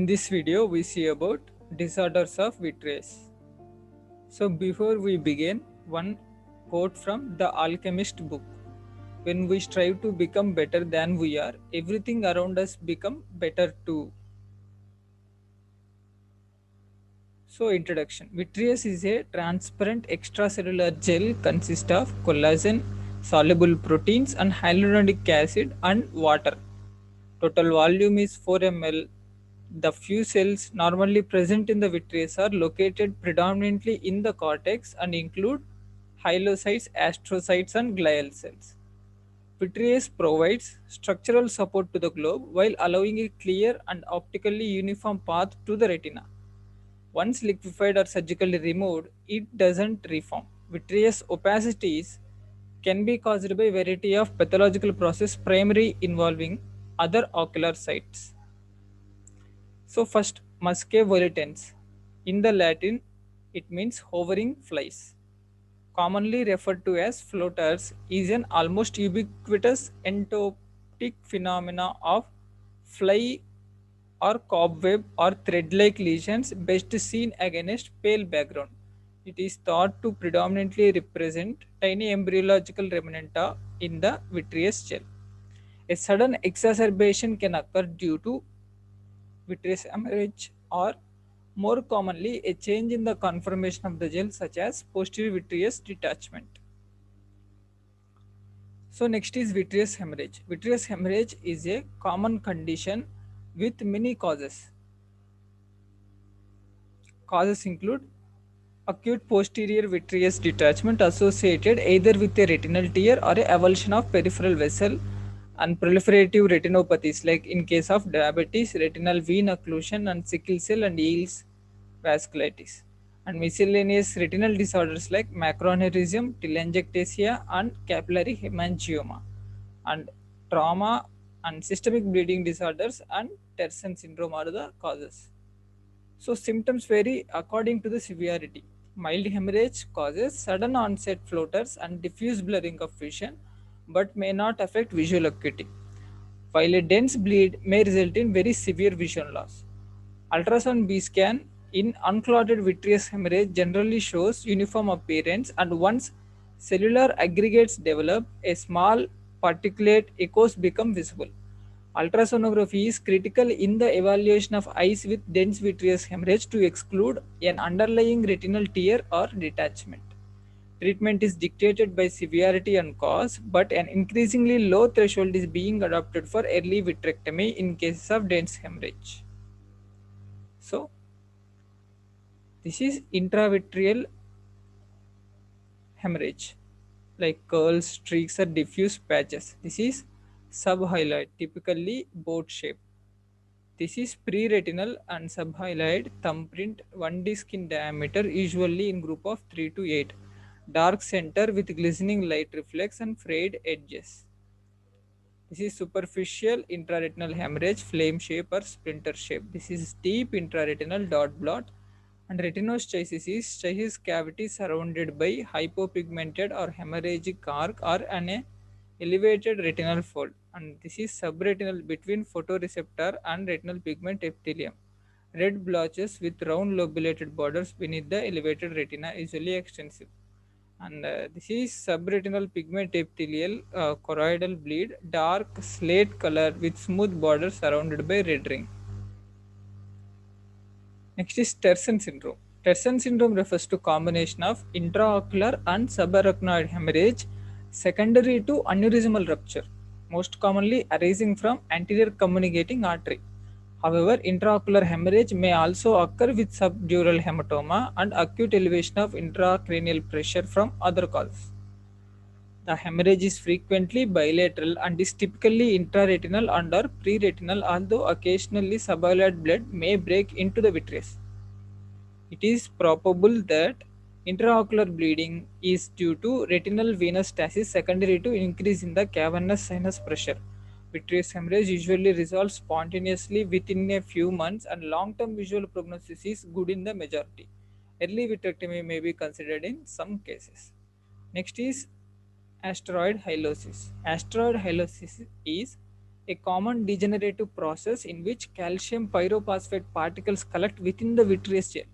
In this video, we see about disorders of vitreous. So before we begin, one quote from The Alchemist book. When we strive to become better than we are, everything around us become better too. So introduction. Vitreous is a transparent extracellular gel consists of collagen, soluble proteins and hyaluronic acid and water. Total volume is 4 ml. The few cells normally present in the vitreous are located predominantly in the cortex and include hyelocytes, astrocytes, and glial cells. Vitreous provides structural support to the globe while allowing a clear and optically uniform path to the retina. Once liquefied or surgically removed, it doesn't reform. Vitreous opacities can be caused by a variety of pathological processes primarily involving other ocular sites. So first, muscae volitens. In the Latin, it means hovering flies. Commonly referred to as floaters, is an almost ubiquitous entoptic phenomena of fly or cobweb or thread-like lesions best seen against pale background. It is thought to predominantly represent tiny embryological remnanta in the vitreous gel. A sudden exacerbation can occur due to vitreous hemorrhage or more commonly a change in the conformation of the gel such as posterior vitreous detachment. So next is vitreous hemorrhage. Vitreous hemorrhage is a common condition with many causes. Causes include acute posterior vitreous detachment associated either with a retinal tear or a avulsion of peripheral vessel, and proliferative retinopathies like in case of diabetes, retinal vein occlusion and sickle cell and Eales vasculitis, and miscellaneous retinal disorders like macroaneurysm, telangiectasia and capillary hemangioma, and trauma and systemic bleeding disorders and Terson syndrome are the causes. So symptoms vary according to the severity. Mild hemorrhage causes sudden onset floaters and diffuse blurring of vision but may not affect visual acuity, while a dense bleed may result in very severe vision loss. Ultrasound B scan in unclotted vitreous hemorrhage generally shows uniform appearance, and once cellular aggregates develop, a small particulate echoes become visible. Ultrasonography is critical in the evaluation of eyes with dense vitreous hemorrhage to exclude an underlying retinal tear or detachment. Treatment is dictated by severity and cause, but an increasingly low threshold is being adopted for early vitrectomy in cases of dense hemorrhage. So, this is intravitreal hemorrhage, like curls, streaks, or diffuse patches. This is subhyaloid, typically boat shaped. This is pre-retinal and subhyaloid thumbprint, one disc in diameter, usually in group of 3 to 8. Dark center with glistening light reflex and frayed edges. This is superficial intraretinal hemorrhage, flame shape or splinter shape. This is deep intraretinal dot blot, and retinoschissis is schist cavity surrounded by hypopigmented or hemorrhagic arc or an elevated retinal fold. And this is subretinal between photoreceptor and retinal pigment epithelium. Red blotches with round lobulated borders beneath the elevated retina, usually extensive. And this is subretinal pigment epithelial choroidal bleed, dark slate color with smooth borders surrounded by red ring. Next is Terson syndrome. Terson syndrome refers to combination of intraocular and subarachnoid hemorrhage secondary to aneurysmal rupture, most commonly arising from anterior communicating artery. However, intraocular hemorrhage may also occur with subdural hematoma and acute elevation of intracranial pressure from other causes. The hemorrhage is frequently bilateral and is typically intraretinal and or preretinal, although occasionally subhyaloid blood may break into the vitreous. It is probable that intraocular bleeding is due to retinal venous stasis secondary to increase in the cavernous sinus pressure. Vitreous hemorrhage usually resolves spontaneously within a few months, and long-term visual prognosis is good in the majority. Early vitrectomy may be considered in some cases. Next is asteroid hyalosis. Asteroid hyalosis is a common degenerative process in which calcium pyrophosphate particles collect within the vitreous gel.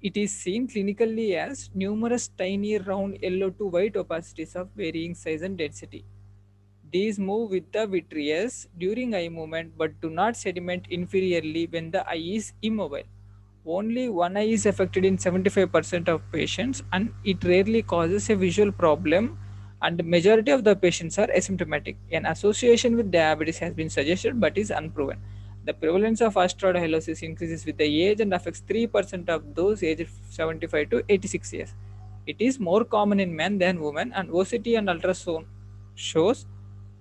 It is seen clinically as numerous tiny round yellow to white opacities of varying size and density. These move with the vitreous during eye movement but do not sediment inferiorly when the eye is immobile. Only one eye is affected in 75% of patients, and it rarely causes a visual problem, and the majority of the patients are asymptomatic. An association with diabetes has been suggested but is unproven. The prevalence of osteohyalosis increases with the age and affects 3% of those aged 75 to 86 years. It is more common in men than women, and OCT and ultrasound shows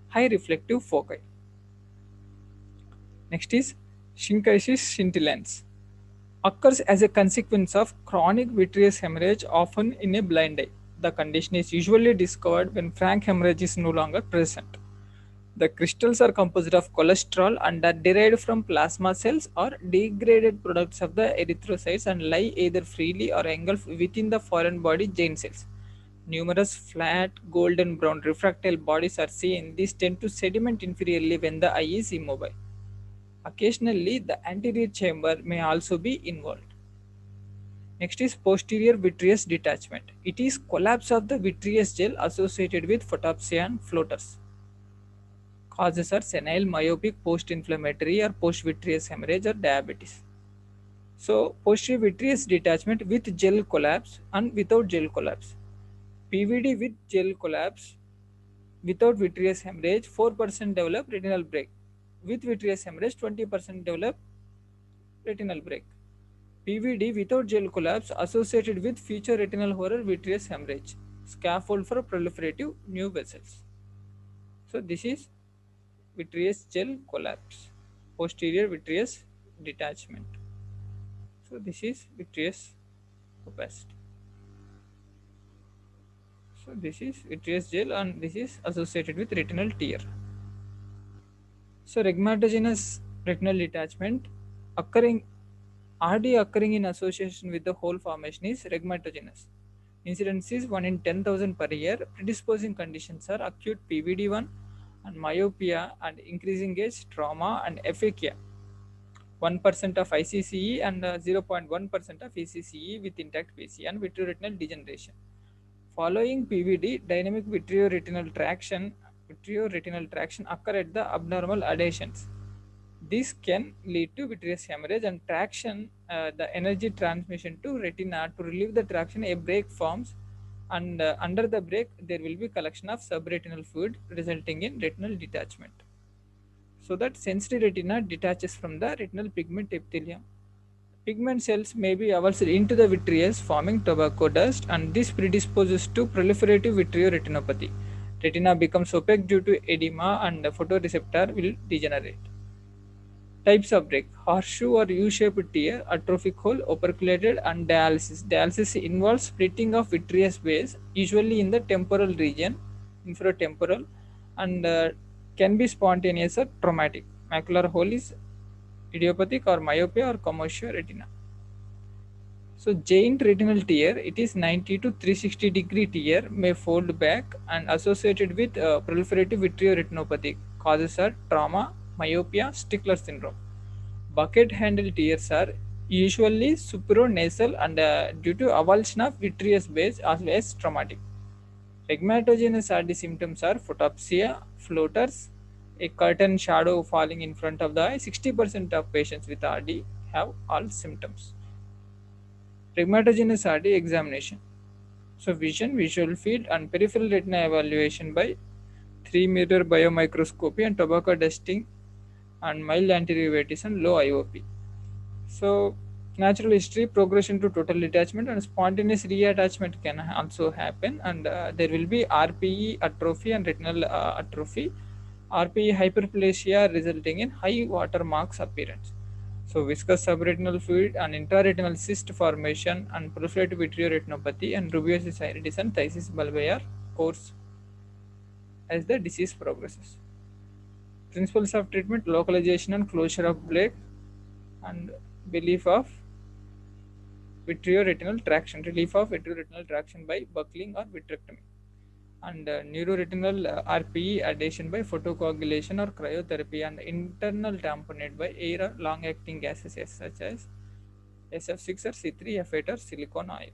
high reflective foci. Next is Schinckitis scintillans. Occurs as a consequence of chronic vitreous hemorrhage, often in a blind eye. The condition is usually discovered when frank hemorrhage is no longer present. The crystals are composed of cholesterol and are derived from plasma cells or degraded products of the erythrocytes and lie either freely or engulfed within the foreign body giant cells. Numerous flat, golden brown refractile bodies are seen. These tend to sediment inferiorly when the eye is immobile. Occasionally, the anterior chamber may also be involved. Next is posterior vitreous detachment. It is collapse of the vitreous gel associated with photopsia and floaters. Causes are senile, myopic, post-inflammatory or post-vitreous hemorrhage or diabetes. So, posterior vitreous detachment with gel collapse and without gel collapse. PVD with gel collapse without vitreous hemorrhage, 4% develop retinal break. With vitreous hemorrhage, 20% develop retinal break. PVD without gel collapse associated with future retinal horror vitreous hemorrhage. Scaffold for proliferative new vessels. So this is vitreous gel collapse. Posterior vitreous detachment. So this is vitreous opacity. So this is vitreous gel and this is associated with retinal tear. So rhegmatogenous retinal detachment occurring RD occurring in association with the whole formation is rhegmatogenous. Incidence is 1 in 10,000 per year. Predisposing conditions are acute PVD1 and myopia and increasing age, trauma and aphakia. 1% of ICCE and 0.1% of ECCE with intact PC and vitreoretinal degeneration. Following PVD, dynamic vitreoretinal traction occur at the abnormal adhesions. This can lead to vitreous hemorrhage and traction, the energy transmission to retina. To relieve the traction, a break forms, and under the break, there will be collection of subretinal fluid resulting in retinal detachment. So that sensory retina detaches from the retinal pigment epithelium. Pigment cells may be avulsed into the vitreous, forming tobacco dust, and this predisposes to proliferative vitreoretinopathy. Retina becomes opaque due to edema, and the photoreceptor will degenerate. Types of break: horseshoe or U-shaped tear, atrophic hole, operculated, and dialysis. Dialysis involves splitting of vitreous base, usually in the temporal region, infratemporal, and can be spontaneous or traumatic. Macular hole is idiopathic or myopia or commercial retina. So giant retinal tear, it is 90 to 360 degree tear, may fold back and associated with proliferative vitreoretinopathy. Causes are trauma, myopia, Stickler syndrome. Bucket handle tears are usually supranasal and due to avulsion of vitreous base as well as traumatic. Rhegmatogenous RD symptoms are photopsia, floaters, a curtain shadow falling in front of the eye. 60% of patients with RD have all symptoms. Rhegmatogenous RD examination. So vision, visual field and peripheral retina evaluation by 3-mirror biomicroscopy and tobacco dusting and mild anterior and low IOP. So natural history, progression to total detachment and spontaneous reattachment can also happen, and there will be RPE atrophy and retinal atrophy. RPE hyperplasia resulting in high watermarks appearance. So viscous subretinal fluid and intraretinal cyst formation and proliferative vitreoretinopathy and rubeosis iridis and phthisis bulbi are course as the disease progresses. Principles of treatment: localization and closure of plaque and relief of vitreoretinal traction by buckling or vitrectomy. and neuroretinal RPE addition by photocoagulation or cryotherapy, and internal tamponade by air or long-acting gases such as SF6 or C3, F8 or silicone oil.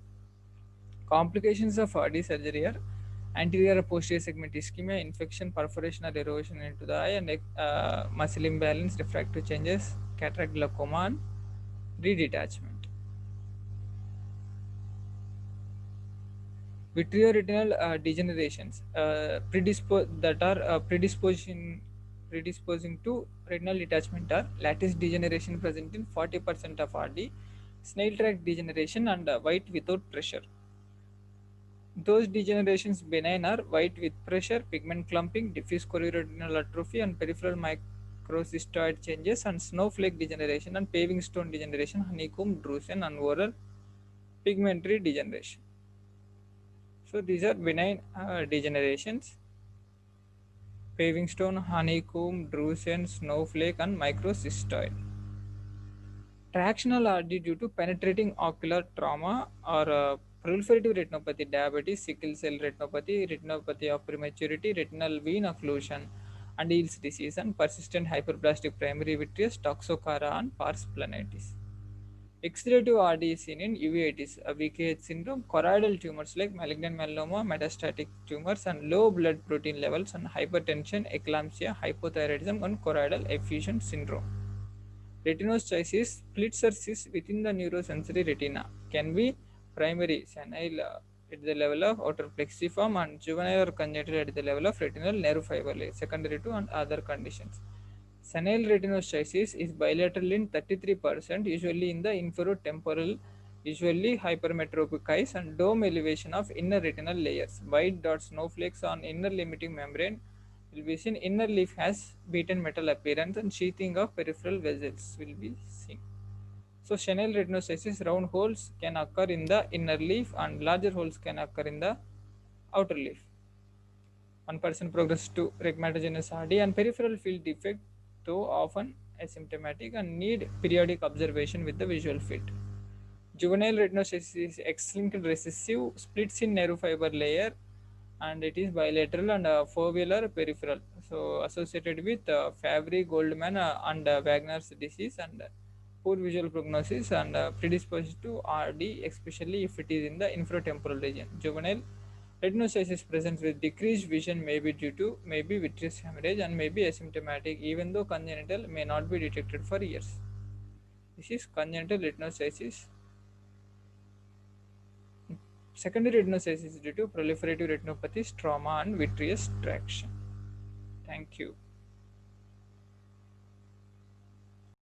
Complications of RD surgery are anterior or posterior segment ischemia, infection, perforation or erosion into the eye, and muscle imbalance, refractive changes, cataract, glaucoma, and redetachment. Vitreoretinal degenerations that are predisposing to retinal detachment are lattice degeneration present in 40% of RD, snail track degeneration, and white without pressure. Those degenerations benign are white with pressure, pigment clumping, diffuse chorioretinal atrophy, and peripheral microcystoid changes, and snowflake degeneration, and paving stone degeneration, honeycomb, drusen, and oral pigmentary degeneration. So these are benign degenerations: paving stone, honeycomb, drusen, snowflake, and microcystoid. Tractional RD due to penetrating ocular trauma or proliferative retinopathy, diabetes, sickle cell retinopathy, retinopathy of prematurity, retinal vein occlusion, and Eales disease, and persistent hyperplastic primary vitreous, toxocara, and pars planitis. Exudative RD is seen in uveitis, a VKH syndrome, choroidal tumors like malignant melanoma, metastatic tumors, and low blood protein levels, and hypertension, eclampsia, hypothyroidism, and choroidal effusion syndrome. Retinocysis splits or cysts within the neurosensory retina, can be primary, senile at the level of outer plexiform, and juvenile or congenital at the level of retinal nerve fiber, secondary to and other conditions. Senile retinocysis is bilateral in 33%, usually in the inferotemporal, usually hypermetropic eyes, and dome elevation of inner retinal layers. White dot snowflakes on inner limiting membrane will be seen. Inner leaf has beaten metal appearance, and sheathing of peripheral vessels will be seen. So senile retinocysis, round holes can occur in the inner leaf and larger holes can occur in the outer leaf. One person progresses to rhegmatogenous RD, and peripheral field defect, though often asymptomatic, and need periodic observation with the visual field. Juvenile retinocysis is X-linked recessive, splits in nerve fiber layer, and it is bilateral and foveolar peripheral. So associated with Fabry, Goldman, and Wagner's disease, and poor visual prognosis, and predisposed to RD, especially if it is in the infratemporal region. Juvenile retinocysis presents with decreased vision may be due to maybe vitreous hemorrhage and may be asymptomatic, even though congenital may not be detected for years. This is congenital retinocysis. Secondary retinocysis is due to proliferative retinopathy, trauma, and vitreous traction. Thank you.